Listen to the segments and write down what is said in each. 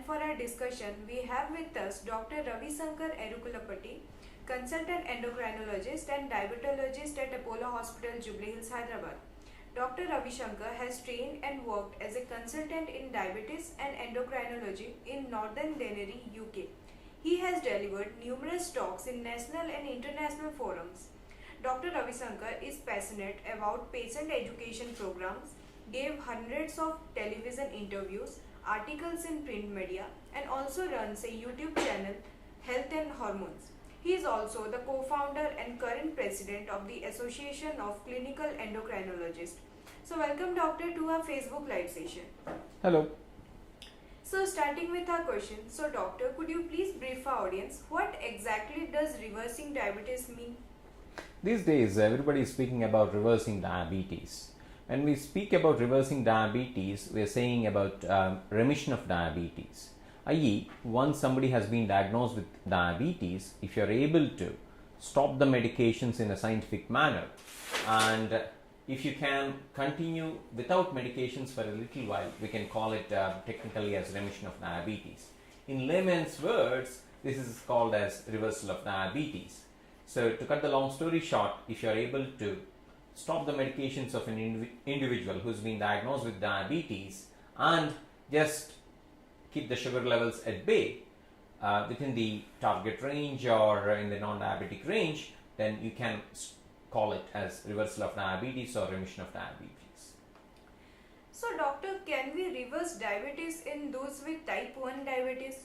for our discussion, we have with us Dr. Ravi Sankar Erukulapati, consultant endocrinologist and diabetologist at Apollo Hospital, Jubilee Hills, Hyderabad. Dr. Ravi Sankar has trained and worked as a consultant in diabetes and endocrinology in Northern Dennery, UK. He has delivered numerous talks in national and international forums. Dr. Ravi Sankar is passionate about patient education programs, gave hundreds of television interviews, articles in print media, and also runs a YouTube channel, Health and Hormones. He is also the co-founder and current president of the Association of Clinical Endocrinologists. So welcome doctor to our Facebook live session. Hello. So starting with our question, so doctor, could you please brief our audience what exactly does reversing diabetes mean? These days everybody is speaking about reversing diabetes. When we speak about reversing diabetes, we are saying about remission of diabetes. I.e., once somebody has been diagnosed with diabetes, if you are able to stop the medications in a scientific manner, and if you can continue without medications for a little while, we can call it technically as remission of diabetes. In layman's words, this is called as reversal of diabetes. So to cut the long story short, if you are able to stop the medications of an individual who's been diagnosed with diabetes and just keep the sugar levels at bay within the target range or in the non-diabetic range, then you can call it as reversal of diabetes or remission of diabetes. So doctor, can we reverse diabetes in those with type 1 diabetes?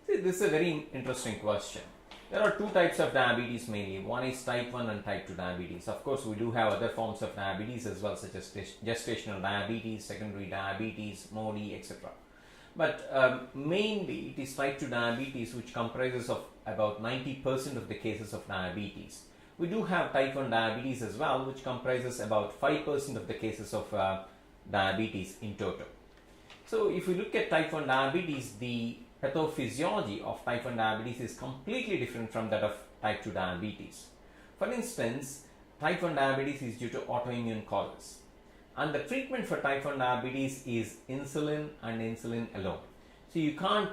See, this is a very interesting question. There are two types of diabetes mainly. One is type 1 and type 2 diabetes. Of course, we do have other forms of diabetes as well, such as gestational diabetes, secondary diabetes, MODY, etc. But mainly it is type 2 diabetes, which comprises of about 90% of the cases of diabetes. We do have type 1 diabetes as well, which comprises about 5% of the cases of diabetes in total. So if we look at type 1 diabetes, the pathophysiology of type 1 diabetes is completely different from that of type 2 diabetes. For instance, type 1 diabetes is due to autoimmune causes, and the treatment for type 1 diabetes is insulin and insulin alone. So you can't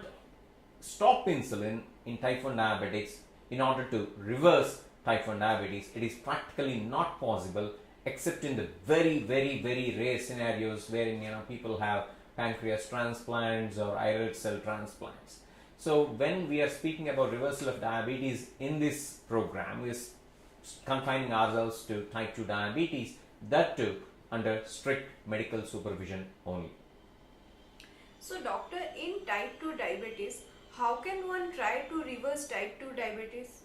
stop insulin in type 1 diabetics in order to reverse type 1 diabetes. It is practically not possible except in the very rare scenarios wherein people have pancreas transplants or islet cell transplants. So when we are speaking about reversal of diabetes in this program, we are confining ourselves to type 2 diabetes, that too under strict medical supervision only. So doctor, in type 2 diabetes, how can one try to reverse type 2 diabetes?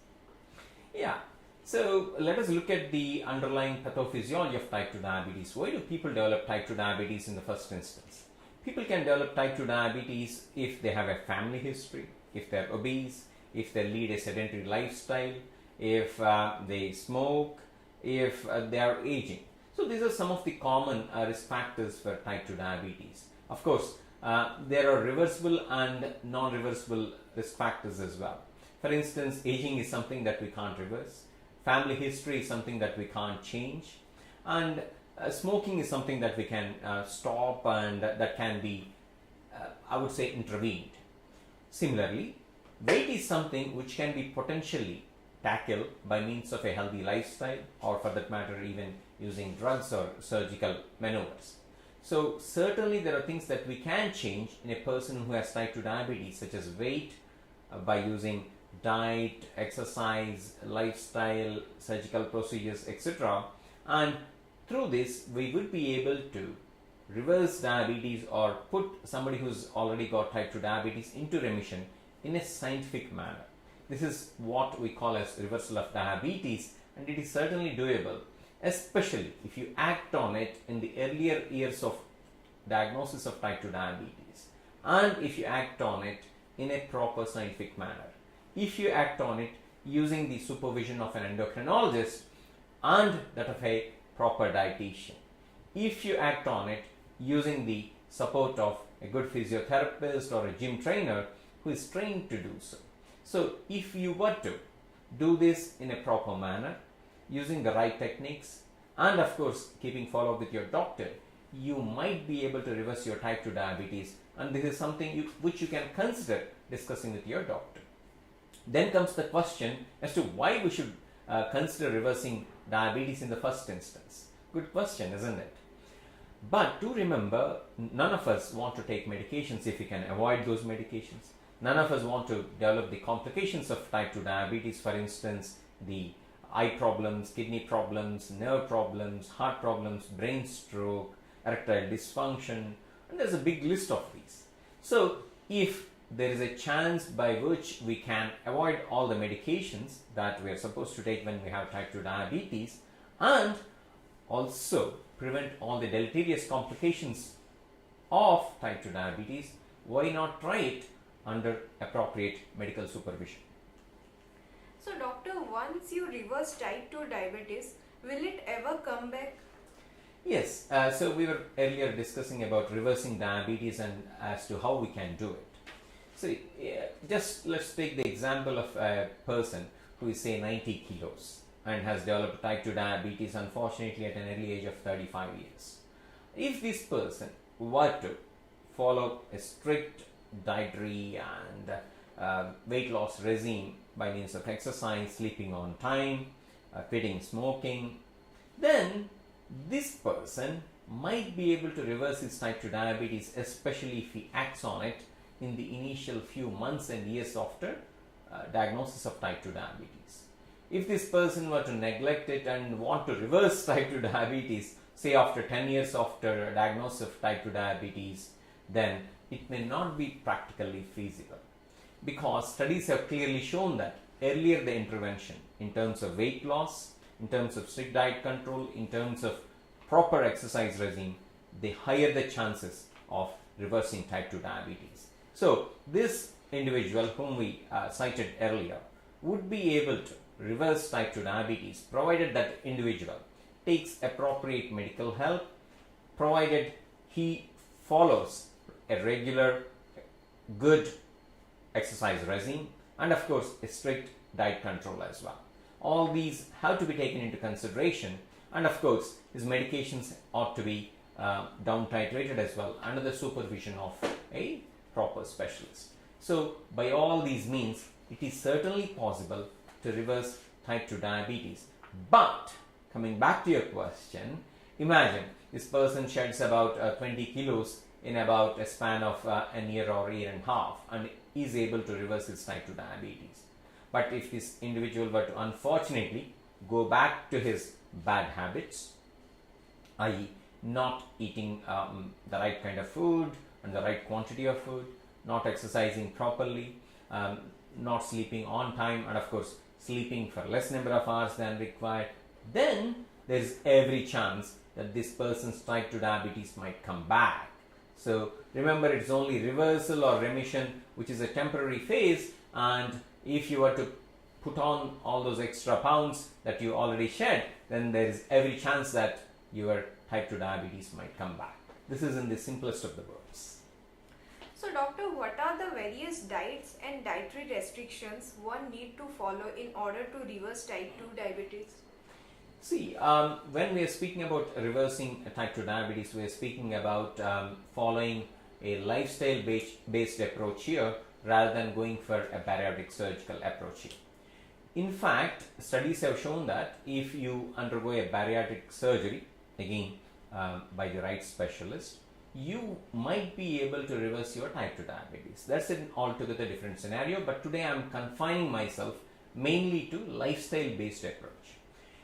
Yeah, so let us look at the underlying pathophysiology of type 2 diabetes. Why do people develop type 2 diabetes in the first instance? People can develop type 2 diabetes if they have a family history, if they are obese, if they lead a sedentary lifestyle, if they smoke, if they are aging. So these are some of the common risk factors for type 2 diabetes. Of course, there are reversible and non-reversible risk factors as well. For instance, aging is something that we can't reverse. Family history is something that we can't change. And smoking is something that we can stop and that can be, I would say, intervened. Similarly, weight is something which can be potentially tackled by means of a healthy lifestyle, or for that matter even using drugs or surgical maneuvers. So certainly there are things that we can change in a person who has type 2 diabetes, such as weight, by using diet, exercise, lifestyle, surgical procedures, etc. And through this, we would be able to reverse diabetes or put somebody who's already got type 2 diabetes into remission in a scientific manner. This is what we call as reversal of diabetes, and it is certainly doable, especially if you act on it in the earlier years of diagnosis of type 2 diabetes, and if you act on it in a proper scientific manner. If you act on it using the supervision of an endocrinologist and that of a proper dietitian. If you act on it using the support of a good physiotherapist or a gym trainer who is trained to do so. So if you were to do this in a proper manner, using the right techniques, and of course keeping follow up with your doctor, you might be able to reverse your type 2 diabetes and this is something which you can consider discussing with your doctor. Then comes the question as to why we should consider reversing diabetes in the first instance. Good question, isn't it? But do remember, none of us want to take medications if we can avoid those medications. None of us want to develop the complications of type 2 diabetes, for instance, the eye problems, kidney problems, nerve problems, heart problems, brain stroke, erectile dysfunction, and there's a big list of these. So if there is a chance by which we can avoid all the medications that we are supposed to take when we have type 2 diabetes, and also prevent all the deleterious complications of type 2 diabetes, why not try it under appropriate medical supervision? So doctor, once you reverse type 2 diabetes, will it ever come back? Yes, so we were earlier discussing about reversing diabetes and as to how we can do it. So just let's take the example of a person who is say 90 kilos and has developed type 2 diabetes, unfortunately at an early age of 35 years. If this person were to follow a strict dietary and weight loss regime by means of exercise, sleeping on time, quitting smoking, then this person might be able to reverse his type 2 diabetes, especially if he acts on it in the initial few months and years after diagnosis of type 2 diabetes. If this person were to neglect it and want to reverse type 2 diabetes, say after 10 years after diagnosis of type 2 diabetes, then it may not be practically feasible, because studies have clearly shown that earlier the intervention in terms of weight loss, in terms of strict diet control, in terms of proper exercise regime, the higher the chances of reversing type 2 diabetes. So this individual whom we cited earlier would be able to reverse type 2 diabetes provided that individual takes appropriate medical help, provided he follows a regular good exercise regime, and of course a strict diet control as well. All these have to be taken into consideration, and of course his medications ought to be down titrated as well under the supervision of a proper specialist. So by all these means it is certainly possible to reverse type 2 diabetes. But coming back to your question, imagine this person sheds about 20 kilos in about a span of an year or year and a half and is able to reverse his type 2 diabetes. But if this individual were to unfortunately go back to his bad habits, i.e. not eating the right kind of food and the right quantity of food, not exercising properly, not sleeping on time, and of course sleeping for less number of hours than required, then there is every chance that this person's type 2 diabetes might come back. So remember, it's only reversal or remission which is a temporary phase, and if you were to put on all those extra pounds that you already shed, then there is every chance that your type 2 diabetes might come back. This is in the simplest of the words. So doctor, what are the various diets and dietary restrictions one need to follow in order to reverse type 2 diabetes? See, when we are speaking about reversing type 2 diabetes, we are speaking about following a lifestyle based approach here rather than going for a bariatric surgical approach here. In fact, studies have shown that if you undergo a bariatric surgery, again by the right specialist, you might be able to reverse your type 2 diabetes. That's an altogether different scenario, but today I am confining myself mainly to lifestyle based approach.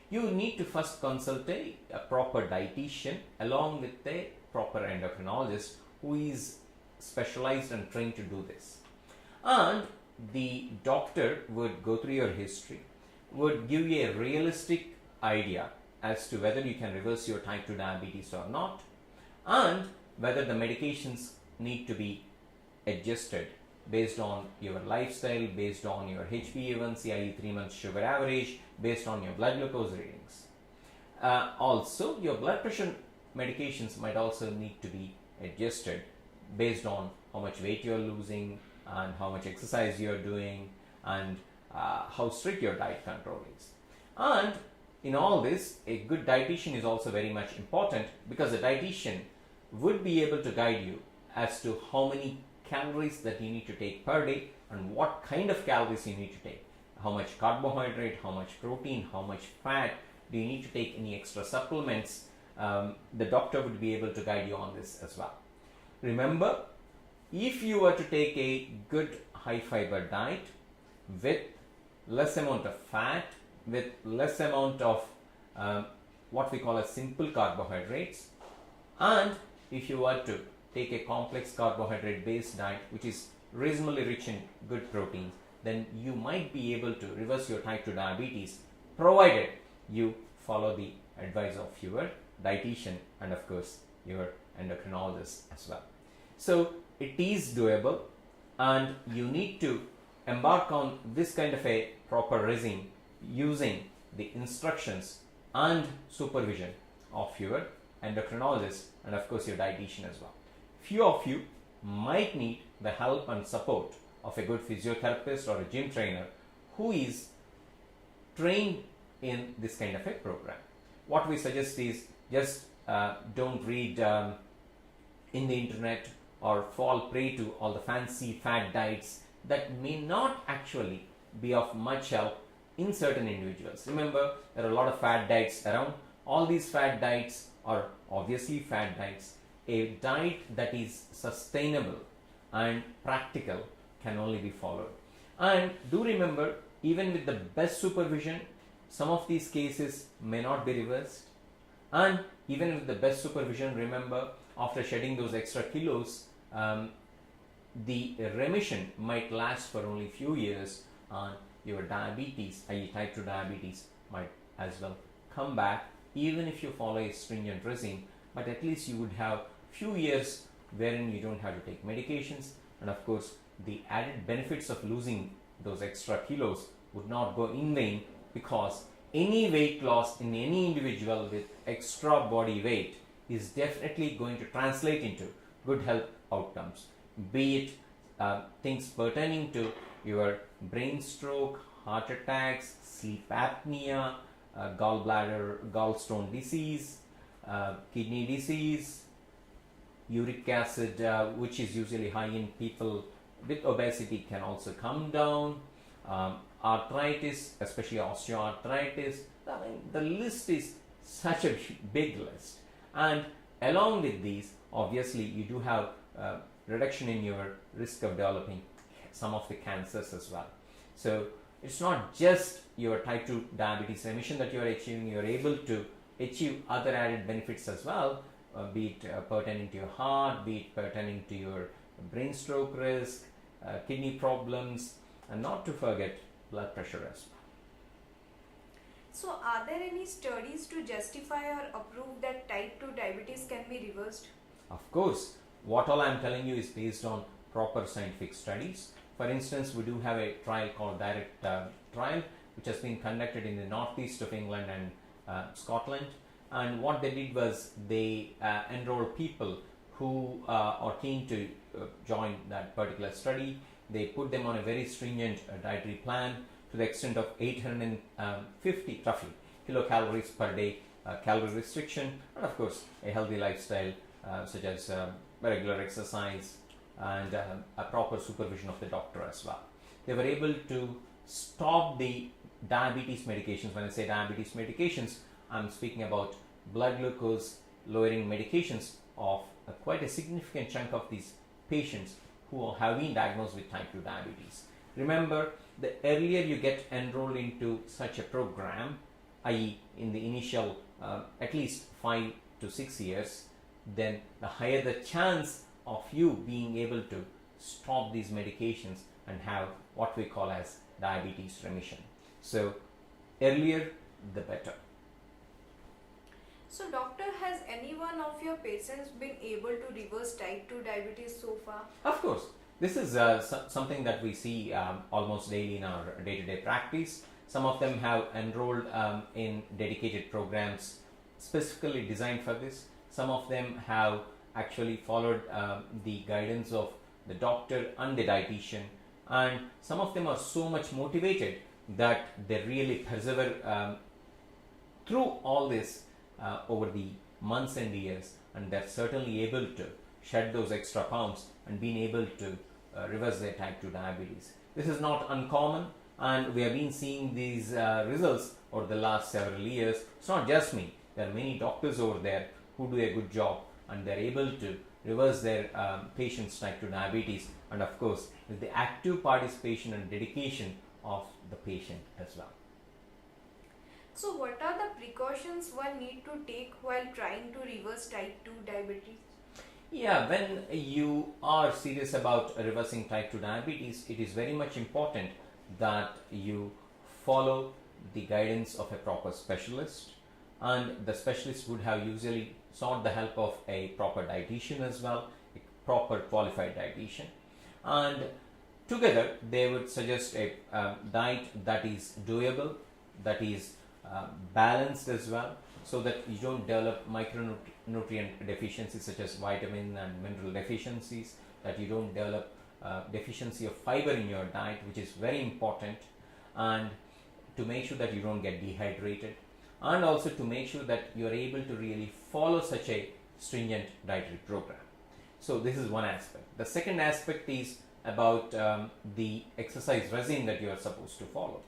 You need to first consult a proper dietitian along with a proper endocrinologist who is specialized and trained to do this. And the doctor would go through your history, would give you a realistic idea as to whether you can reverse your type 2 diabetes or not, and whether the medications need to be adjusted based on your lifestyle, based on your HbA1c, i.e. 3 months sugar average, based on your blood glucose readings. Also, your blood pressure medications might also need to be adjusted based on how much weight you are losing and how much exercise you are doing and how strict your diet control is. And in all this, a good dietitian is also very much important, because a dietitian would be able to guide you as to how many calories that you need to take per day and what kind of calories you need to take. How much carbohydrate, how much protein, how much fat, do you need to take any extra supplements? The doctor would be able to guide you on this as well. Remember, if you were to take a good high fiber diet with less amount of fat, with less amount of what we call as simple carbohydrates, and if you were to take a complex carbohydrate based diet which is reasonably rich in good proteins, then you might be able to reverse your type 2 diabetes, provided you follow the advice of your dietitian and of course your endocrinologist as well. So it is doable, and you need to embark on this kind of a proper regime using the instructions and supervision of your endocrinologist and of course your dietitian as well. Few of you might need the help and support of a good physiotherapist or a gym trainer who is trained in this kind of a program. What we suggest is just don't read in the internet or fall prey to all the fancy fad diets that may not actually be of much help in certain individuals. Remember, there are a lot of fad diets around. All these fad diets are obviously fad diets. A diet that is sustainable and practical can only be followed. And do remember, even with the best supervision, some of these cases may not be reversed. And even with the best supervision, remember, after shedding those extra kilos, the remission might last for only few years, and your diabetes, i.e. type 2 diabetes, might as well come back even if you follow a stringent regime. But at least you would have few years wherein you don't have to take medications, and of course the added benefits of losing those extra kilos would not go in vain, because any weight loss in any individual with extra body weight is definitely going to translate into good health outcomes, be it things pertaining to your brain stroke, heart attacks, sleep apnea, gallbladder, gallstone disease, kidney disease, uric acid, which is usually high in people with obesity, can also come down, arthritis, especially osteoarthritis. I mean, the list is such a big list, and along with these, obviously you do have reduction in your risk of developing some of the cancers as well. So it's not just your type 2 diabetes remission that you are achieving, you are able to achieve other added benefits as well, be it pertaining to your heart, be it pertaining to your brain stroke risk, kidney problems, and not to forget blood pressure as well. So are there any studies to justify or approve that type 2 diabetes can be reversed? Of course, what all I am telling you is based on proper scientific studies. For instance, we do have a trial called Direct trial, which has been conducted in the northeast of England and Scotland. And what they did was they enrolled people who are keen to join that particular study. They put them on a very stringent dietary plan to the extent of 850 roughly kilocalories per day calorie restriction, and of course a healthy lifestyle such as regular exercise and a proper supervision of the doctor as well. They were able to stop the diabetes medications. When I say diabetes medications, I'm speaking about blood glucose lowering medications of quite a significant chunk of these patients who have been diagnosed with type 2 diabetes. Remember, the earlier you get enrolled into such a program, i.e. in the initial at least 5 to 6 years, then the higher the chance of you being able to stop these medications and have what we call as diabetes remission. So earlier the better. So doctor, has any one of your patients been able to reverse type 2 diabetes so far? Of course, this is something that we see almost daily in our day-to-day practice. Some of them have enrolled in dedicated programs specifically designed for this. Some of them have actually followed the guidance of the doctor and the dietitian, and some of them are so much motivated that they really persevere through all this over the months and years, and they're certainly able to shed those extra pounds and been able to reverse their type 2 diabetes. This is not uncommon, and we have been seeing these results over the last several years. It's not just me, there are many doctors over there who do a good job, and they're able to reverse their patients' type 2 diabetes, and of course with the active participation and dedication of the patient as well. So what are the precautions one need to take while trying to reverse type 2 diabetes? Yeah, when you are serious about reversing type 2 diabetes, it is very much important that you follow the guidance of a proper specialist, and the specialist would have usually sought the help of a proper dietitian as well, a proper qualified dietitian, and together they would suggest a diet that is doable, that is balanced as well, so that you don't develop micronutrient deficiencies such as vitamin and mineral deficiencies, that you don't develop deficiency of fiber in your diet, which is very important, and to make sure that you don't get dehydrated, and also to make sure that you are able to really follow such a stringent dietary program. So this is one aspect. The second aspect is about the exercise regime that you are supposed to follow.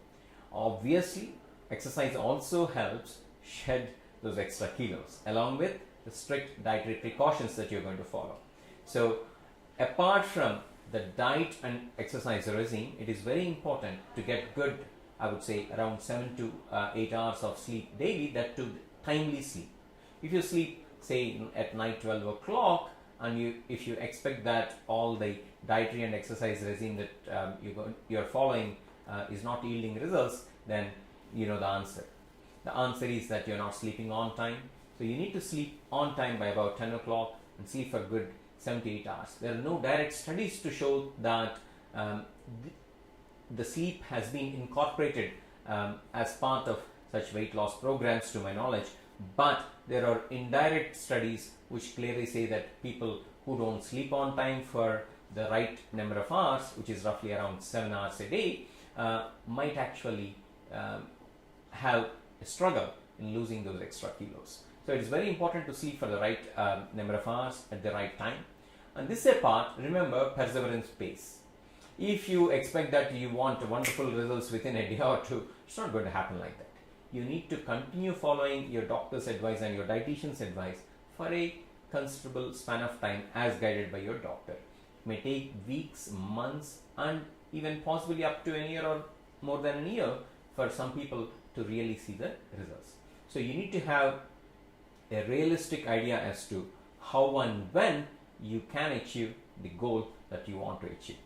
Obviously, exercise also helps shed those extra kilos along with the strict dietary precautions that you're going to follow. So apart from the diet and exercise regime, it is very important to get good, I would say around 7 to 8 hours of sleep daily, that to timely sleep. If you sleep say at night 12 o'clock, and if you expect that all the dietary and exercise regime that you're following is not yielding results, then you know the answer. The answer is that you're not sleeping on time. So you need to sleep on time by about 10 o'clock and sleep for good 7 to 8 hours. There are no direct studies to show that the sleep has been incorporated as part of such weight loss programs to my knowledge, but there are indirect studies which clearly say that people who don't sleep on time for the right number of hours, which is roughly around 7 hours a day, might actually have a struggle in losing those extra kilos. So it is very important to sleep for the right number of hours at the right time. And this apart, remember, perseverance pays. If you expect that you want wonderful results within a day or two, it's not going to happen like that. You need to continue following your doctor's advice and your dietitian's advice for a considerable span of time as guided by your doctor. It may take weeks, months, and even possibly up to a year or more than a year for some people to really see the results. So you need to have a realistic idea as to how and when you can achieve the goal that you want to achieve.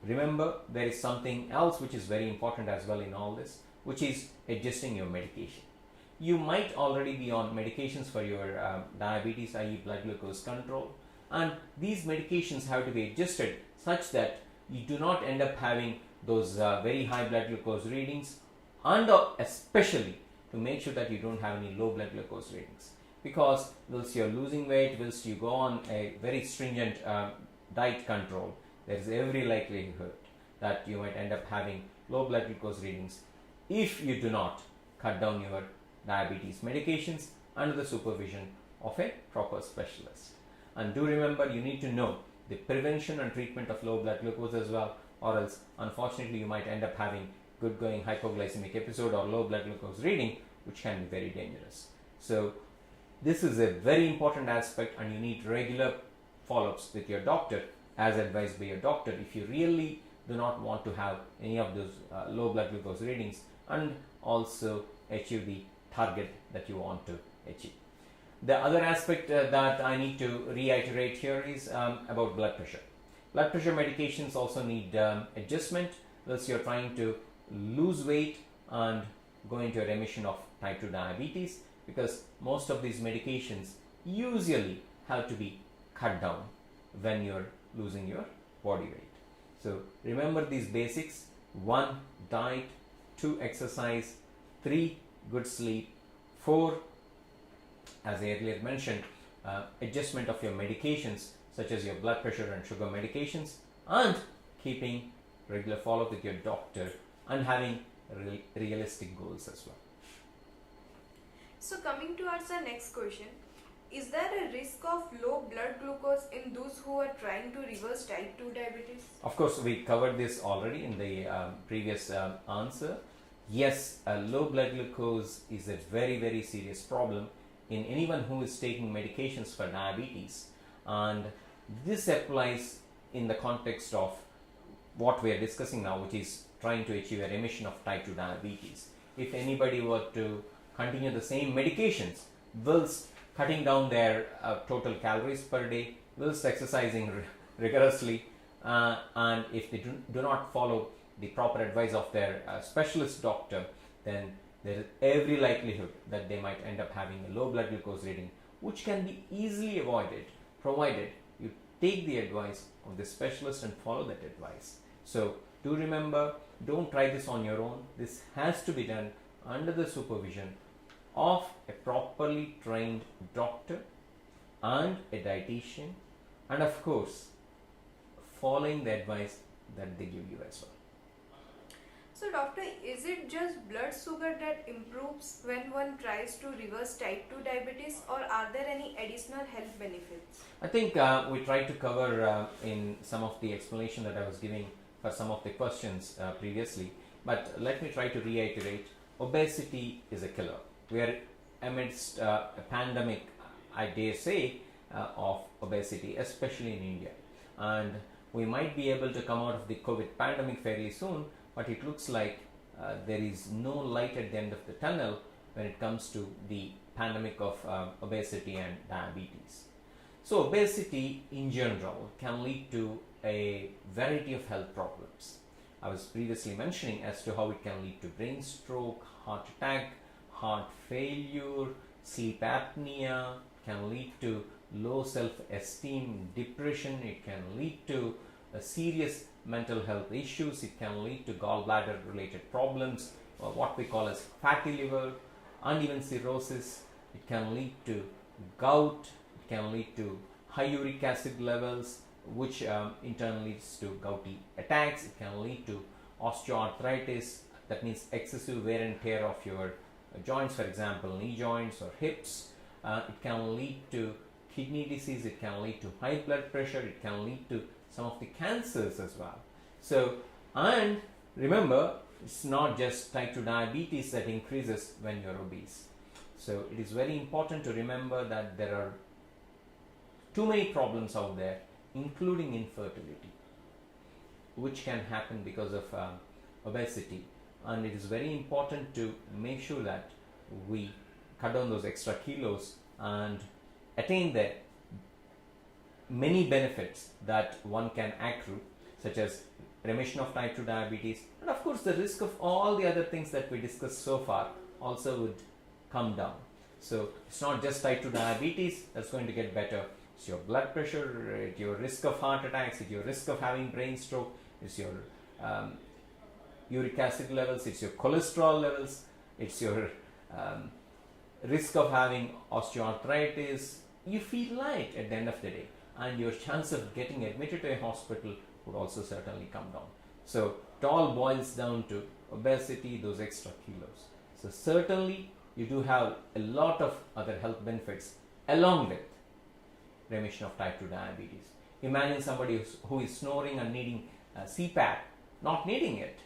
Remember, there is something else which is very important as well in all this, which is adjusting your medication. You might already be on medications for your diabetes, i.e. blood glucose control, and these medications have to be adjusted such that you do not end up having those very high blood glucose readings, and especially to make sure that you don't have any low blood glucose readings, because whilst you're losing weight, whilst you go on a very stringent diet control, there is every likelihood that you might end up having low blood glucose readings if you do not cut down your diabetes medications under the supervision of a proper specialist. And do remember, you need to know the prevention and treatment of low blood glucose as well, or else unfortunately you might end up having good going hypoglycemic episode or low blood glucose reading, which can be very dangerous. So this is a very important aspect, and you need regular follow-ups with your doctor as advised by your doctor if you really do not want to have any of those low blood glucose readings and also achieve the target that you want to achieve. The other aspect that I need to reiterate here is about blood pressure. Blood pressure medications also need adjustment whilst you're trying to lose weight and go into a remission of type 2 diabetes, because most of these medications usually have to be cut down when you're losing your body weight. So remember these basics: 1. Diet, 2. Exercise, 3. Good sleep, 4. As I earlier mentioned, adjustment of your medications such as your blood pressure and sugar medications, and keeping regular follow-up with your doctor and having realistic goals as well. So coming towards our next question, Is there a risk of low blood glucose in those who are trying to reverse type 2 diabetes? Of course, we covered this already in the previous answer. Yes, low blood glucose is a very, very serious problem in anyone who is taking medications for diabetes, and this applies in the context of what we are discussing now, which is trying to achieve a remission of type 2 diabetes. If anybody were to continue the same medications whilst cutting down their total calories per day, whilst exercising rigorously, and if they do not follow the proper advice of their specialist doctor, then there is every likelihood that they might end up having a low blood glucose reading, which can be easily avoided provided you take the advice of the specialist and follow that advice. So do remember, don't try this on your own. This has to be done under the supervision of a properly trained doctor and a dietitian, and of course following the advice that they give you as well. So doctor, is it just blood sugar that improves when one tries to reverse type 2 diabetes, or are there any additional health benefits? I think we tried to cover in some of the explanation that I was giving for some of the questions previously, but let me try to reiterate. Obesity is a killer. We are amidst a pandemic, I dare say, of obesity, especially in India, and we might be able to come out of the COVID pandemic fairly soon, but it looks like there is no light at the end of the tunnel when it comes to the pandemic of obesity and diabetes. So obesity in general can lead to a variety of health problems. I was previously mentioning as to how it can lead to brain stroke, heart attack, heart failure, sleep apnea, can lead to low self-esteem, depression, it can lead to serious mental health issues, it can lead to gallbladder related problems, or what we call as fatty liver, and even cirrhosis. It can lead to gout, it can lead to high uric acid levels, which in turn leads to gouty attacks. It can lead to osteoarthritis, that means excessive wear and tear of your joints, for example knee joints or hips. It can lead to kidney disease, it can lead to high blood pressure, it can lead to some of the cancers as well. So, and remember, it's not just type 2 diabetes that increases when you're obese. So it is very important to remember that there are too many problems out there, including infertility, which can happen because of obesity, and it is very important to make sure that we cut down those extra kilos and attain the many benefits that one can accrue, such as remission of type 2 diabetes, and of course the risk of all the other things that we discussed so far also would come down. So it's not just type 2 diabetes that's going to get better, it's your blood pressure, it's your risk of heart attacks, it's your risk of having brain stroke, it's your uric acid levels, it's your cholesterol levels, it's your risk of having osteoarthritis. You feel light at the end of the day, and your chance of getting admitted to a hospital would also certainly come down. So it all boils down to obesity, those extra kilos. So certainly you do have a lot of other health benefits along with remission of type 2 diabetes. Imagine somebody who is snoring and needing CPAP, not needing it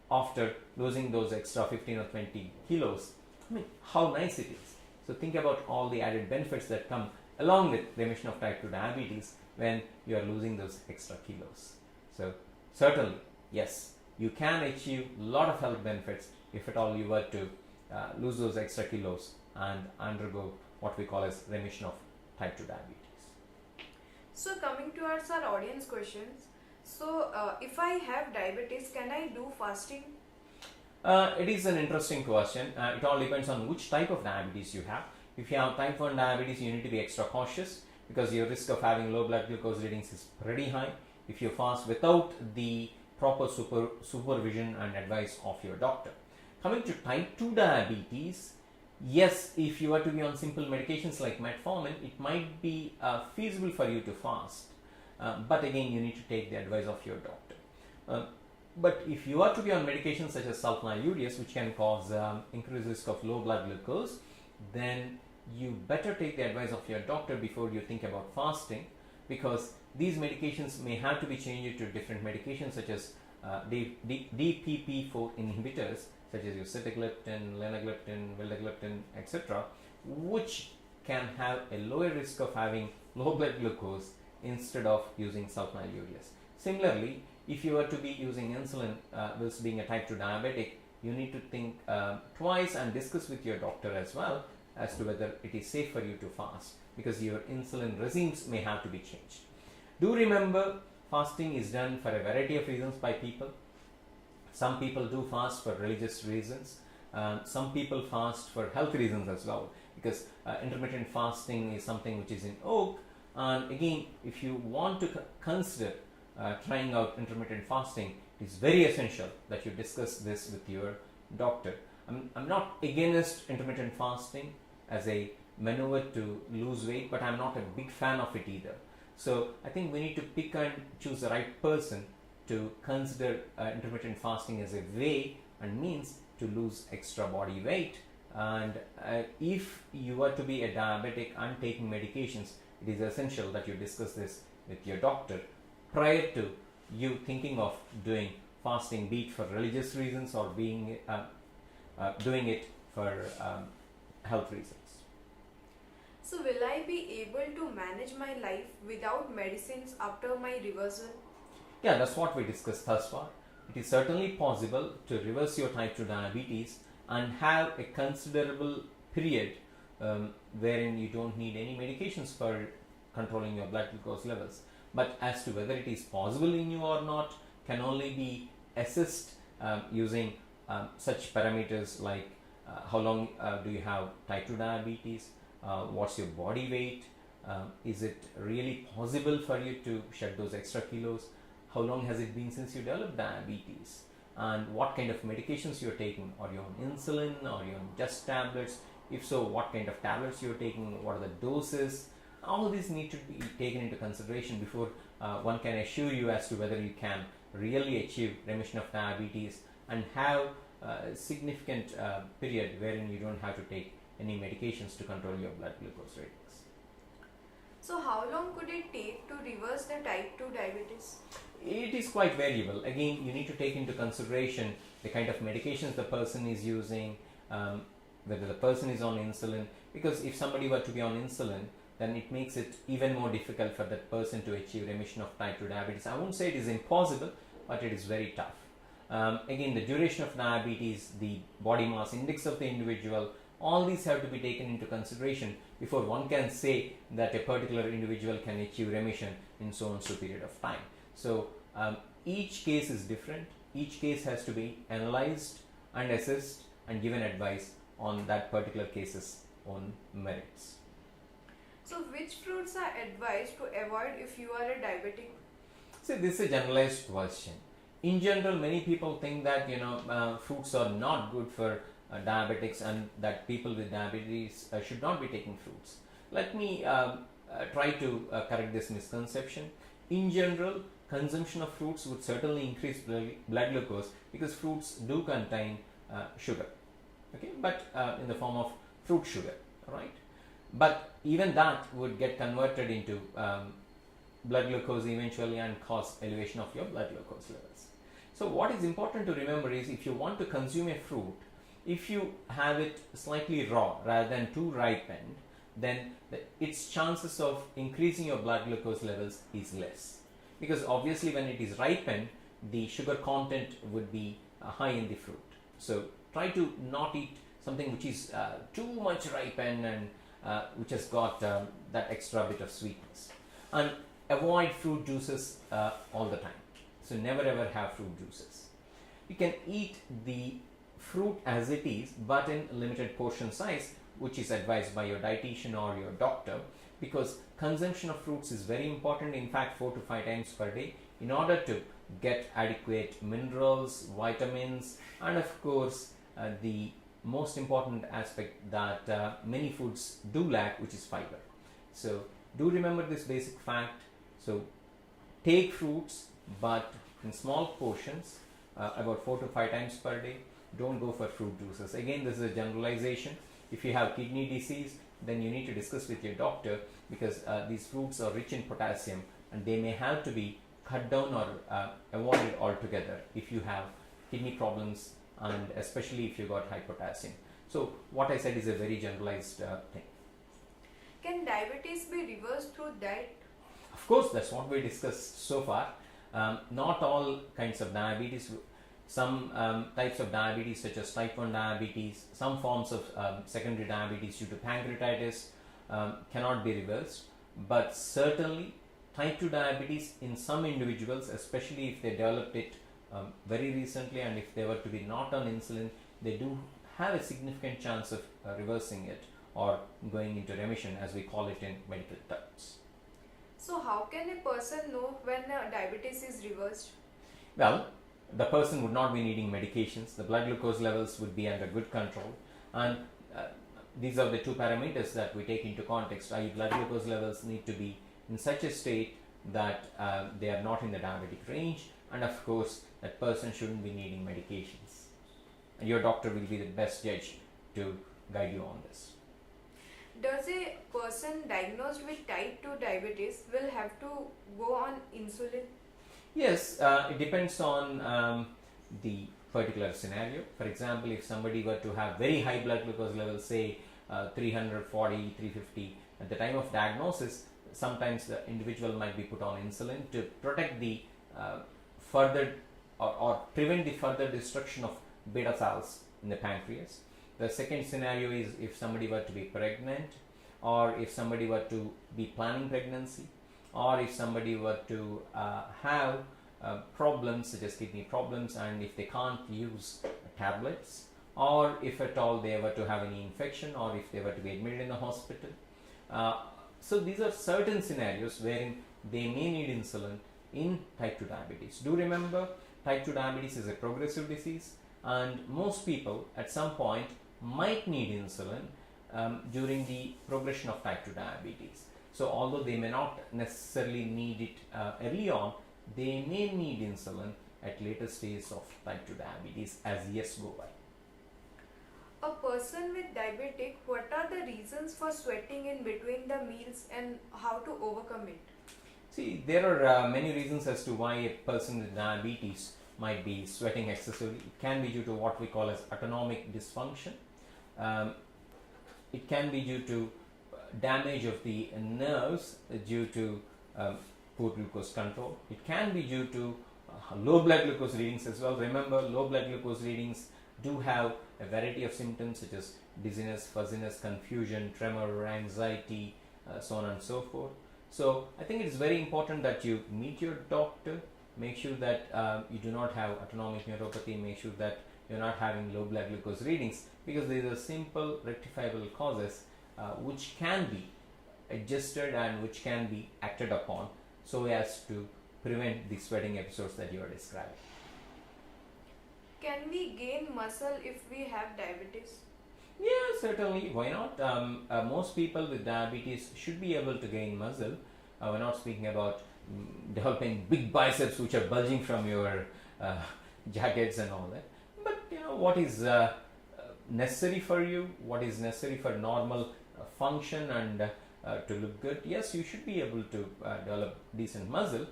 after losing those extra 15 or 20 kilos. I mean, how nice it is. So think about all the added benefits that come along with remission of type 2 diabetes when you are losing those extra kilos. So certainly, yes, you can achieve a lot of health benefits if at all you were to lose those extra kilos and undergo what we call as remission of type 2 diabetes. So coming towards our audience questions, so if I have diabetes, can I do fasting? It is an interesting question. It all depends on which type of diabetes you have. If you have type 1 diabetes, you need to be extra cautious because your risk of having low blood glucose readings is pretty high if you fast without the proper supervision and advice of your doctor. Coming to type 2 diabetes, yes, if you are to be on simple medications like metformin, it might be feasible for you to fast. But again, you need to take the advice of your doctor. But if you are to be on medications such as sulfonylureas, which can cause increased risk of low blood glucose, then you better take the advice of your doctor before you think about fasting, because these medications may have to be changed to different medications such as DPP4 inhibitors such as your sitagliptin, linagliptin, vildagliptin, etc., which can have a lower risk of having low blood glucose instead of using sulfonylureas. Similarly, if you are to be using insulin, whilst being a type 2 diabetic, you need to think twice and discuss with your doctor as well as to whether it is safe for you to fast, because your insulin regimes may have to be changed. Do remember, fasting is done for a variety of reasons by people. Some people do fast for religious reasons. Some people fast for health reasons as well, because intermittent fasting is something which is in vogue. And again, if you want to consider trying out intermittent fasting, it is very essential that you discuss this with your doctor. I'm not against intermittent fasting as a maneuver to lose weight, but I'm not a big fan of it either. So I think we need to pick and choose the right person to consider intermittent fasting as a way and means to lose extra body weight. And if you are to be a diabetic and taking medications, it is essential that you discuss this with your doctor prior to you thinking of doing fasting, be it for religious reasons or doing it for health reasons. So will I be able to manage my life without medicines after my reversal? Yeah, that's what we discussed thus far. It is certainly possible to reverse your type 2 diabetes and have a considerable period wherein you don't need any medications for controlling your blood glucose levels. But as to whether it is possible in you or not can only be assessed using such parameters like how long do you have type 2 diabetes, what's your body weight, is it really possible for you to shed those extra kilos, how long has it been since you developed diabetes, and what kind of medications you're taking. Are you on insulin or are you on just tablets? If so, what kind of tablets you're taking, what are the doses? All these need to be taken into consideration before one can assure you as to whether you can really achieve remission of diabetes and have a significant period wherein you don't have to take any medications to control your blood glucose readings. So how long could it take to reverse the type 2 diabetes? It is quite variable. Again, you need to take into consideration the kind of medications the person is using, whether the person is on insulin, because if somebody were to be on insulin, then it makes it even more difficult for that person to achieve remission of type 2 diabetes. I won't say it is impossible, but it is very tough. Again, the duration of diabetes, the body mass index of the individual, all these have to be taken into consideration before one can say that a particular individual can achieve remission in so and so period of time. So each case is different. Each case has to be analyzed and assessed and given advice on that particular case's own merits. So which fruits are advised to avoid if you are a diabetic? So this is a generalized question. In general, many people think that fruits are not good for diabetics and that people with diabetes should not be taking fruits. Let me try to correct this misconception. In general, consumption of fruits would certainly increase blood glucose because fruits do contain sugar, okay, but in the form of fruit sugar, right? But even that would get converted into blood glucose eventually and cause elevation of your blood glucose levels. So what is important to remember is, if you want to consume a fruit, if you have it slightly raw rather than too ripened, then its chances of increasing your blood glucose levels is less. Because obviously when it is ripened, the sugar content would be high in the fruit. So try to not eat something which is too much ripened and which has got that extra bit of sweetness. And avoid fruit juices all the time. So never ever have fruit juices. You can eat the fruit as it is, but in limited portion size, which is advised by your dietitian or your doctor, because consumption of fruits is very important, in fact 4 to 5 times per day, in order to get adequate minerals, vitamins, and of course the most important aspect that many foods do lack, which is fiber. So do remember this basic fact. So take fruits, but in small portions, about 4 to 5 times per day. Don't go for fruit juices. Again, this is a generalization. If you have kidney disease, then you need to discuss with your doctor, because these fruits are rich in potassium and they may have to be cut down or avoided altogether if you have kidney problems, and especially if you got high potassium. So what I said is a very generalized thing. Can diabetes be reversed through diet? Of course, that's what we discussed so far. Not all kinds of diabetes. Some types of diabetes, such as type 1 diabetes, some forms of secondary diabetes due to pancreatitis, cannot be reversed. But certainly type 2 diabetes in some individuals, especially if they developed it very recently and if they were to be not on insulin, they do have a significant chance of reversing it or going into remission, as we call it in medical terms. So how can a person know when diabetes is reversed? Well, the person would not be needing medications, the blood glucose levels would be under good control, and these are the two parameters that we take into context, i.e. blood glucose levels need to be in such a state that they are not in the diabetic range, and of course that person shouldn't be needing medications. And your doctor will be the best judge to guide you on this. Does a person diagnosed with type 2 diabetes will have to go on insulin? Yes, it depends on the particular scenario. For example, if somebody were to have very high blood glucose levels, say 340, 350, at the time of diagnosis, sometimes the individual might be put on insulin to protect the further or prevent the further destruction of beta cells in the pancreas. The second scenario is if somebody were to be pregnant, or if somebody were to be planning pregnancy, or if somebody were to have problems such as kidney problems, and if they can't use tablets, or if at all they were to have any infection, or if they were to be admitted in the hospital. So these are certain scenarios wherein they may need insulin in type 2 diabetes. Do remember, type 2 diabetes is a progressive disease, and most people at some point might need insulin during the progression of type 2 diabetes. So although they may not necessarily need it early on, they may need insulin at later stages of type 2 diabetes as years go by. A person with diabetic, what are the reasons for sweating in between the meals and how to overcome it? See, there are many reasons as to why a person with diabetes might be sweating excessively. It can be due to what we call as autonomic dysfunction. It can be due to damage of the nerves due to poor glucose control. It can be due to low blood glucose readings as well. Remember, low blood glucose readings do have a variety of symptoms such as dizziness, fuzziness, confusion, tremor, anxiety, so on and so forth. So I think it is very important that you meet your doctor, make sure that you do not have autonomic neuropathy, make sure that you're not having low blood glucose readings, because these are simple rectifiable causes which can be adjusted and which can be acted upon so as to prevent the sweating episodes that you are describing. Can we gain muscle if we have diabetes? Yeah, certainly. Why not? Most people with diabetes should be able to gain muscle. We're not speaking about developing big biceps which are bulging from your jackets and all that. But you know what is necessary for you, what is necessary for normal function and to look good. Yes, you should be able to develop decent muscle,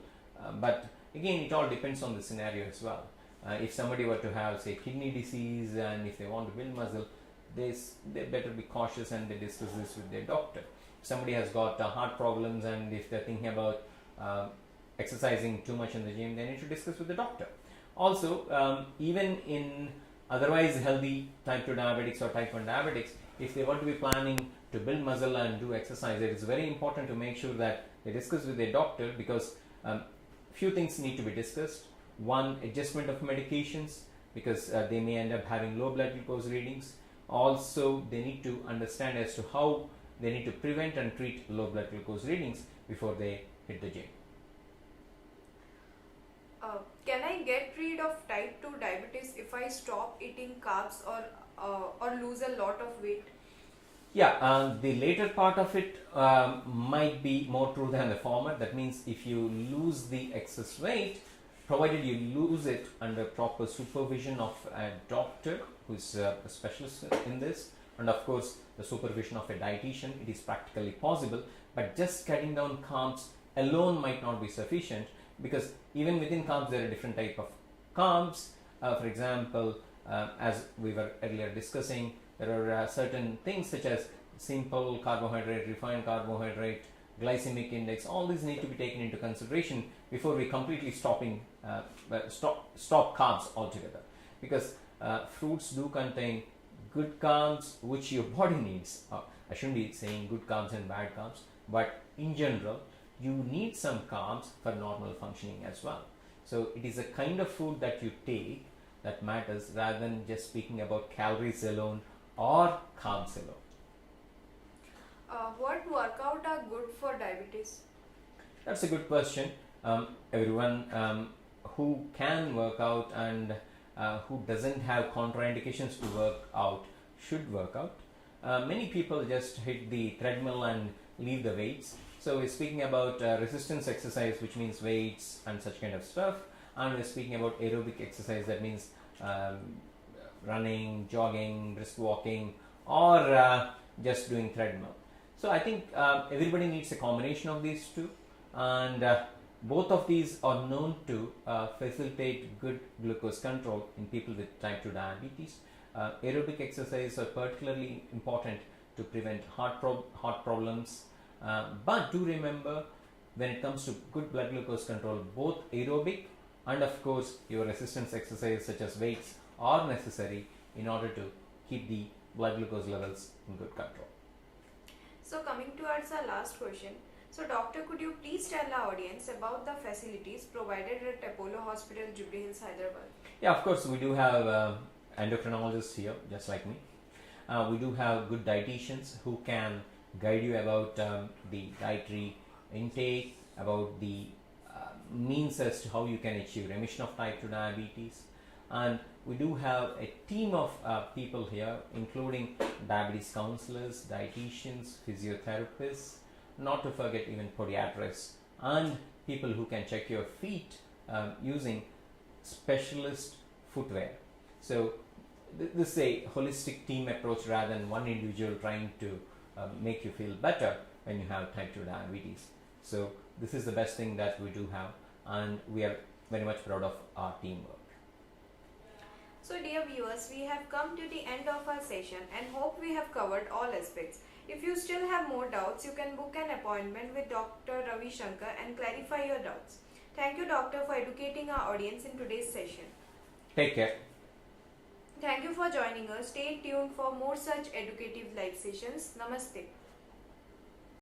but again, it all depends on the scenario as well. If somebody were to have, say, kidney disease, and if they want to build muscle, they better be cautious and they discuss this with their doctor. If somebody has got heart problems and if they're thinking about exercising too much in the gym, they need to discuss with the doctor. Also, even in otherwise healthy type 2 diabetics or type 1 diabetics, if they want to be planning to build muscle and do exercise, it is very important to make sure that they discuss with their doctor, because few things need to be discussed. One, adjustment of medications, because they may end up having low blood glucose readings. Also, they need to understand as to how they need to prevent and treat low blood glucose readings before they hit the gym. Can I get rid of type 2 diabetes if I stop eating carbs or lose a lot of weight? Yeah, the later part of it might be more true than the former. That means if you lose the excess weight, provided you lose it under proper supervision of a doctor who is a specialist in this, and of course the supervision of a dietitian, it is practically possible. But just cutting down carbs alone might not be sufficient, because even within carbs there are different type of carbs. For example, as we were earlier discussing, there are certain things such as simple carbohydrate, refined carbohydrate, glycemic index. All these need to be taken into consideration before we completely stop carbs altogether, because fruits do contain good carbs which your body needs. I shouldn't be saying good carbs and bad carbs, but in general you need some carbs for normal functioning as well. So it is a kind of food that you take that matters, rather than just speaking about calories alone or carbs alone. What workout are good for diabetes? That's a good question. Everyone who can work out and who doesn't have contraindications to work out should work out. Many people just hit the treadmill and leave the weights. So we're speaking about resistance exercise, which means weights and such kind of stuff, and we're speaking about aerobic exercise, that means running, jogging, brisk walking, or just doing treadmill. So I think everybody needs a combination of these two, and both of these are known to facilitate good glucose control in people with type 2 diabetes. Aerobic exercise are particularly important to prevent heart problems, but do remember, when it comes to good blood glucose control, both aerobic and of course your resistance exercise such as weights are necessary in order to keep the blood glucose levels in good control. So coming towards our last question. So doctor, could you please tell our audience about the facilities provided at Apollo Hospital, Jubilee Hills, Hyderabad? Yeah, of course we do have endocrinologists here, just like me. We do have good dietitians who can guide you about the dietary intake, about the means as to how you can achieve remission of type 2 diabetes. And we do have a team of people here, including diabetes counselors, dietitians, physiotherapists, not to forget even podiatrists, and people who can check your feet using specialist footwear. So this is a holistic team approach rather than one individual trying to make you feel better when you have type 2 diabetes. So this is the best thing that we do have, and we are very much proud of our teamwork. So dear viewers, we have come to the end of our session and hope we have covered all aspects. If you still have more doubts, you can book an appointment with Dr. Ravi Sankar and clarify your doubts. Thank you, doctor, for educating our audience in today's session. Take care. Thank you for joining us. Stay tuned for more such educative live sessions. Namaste.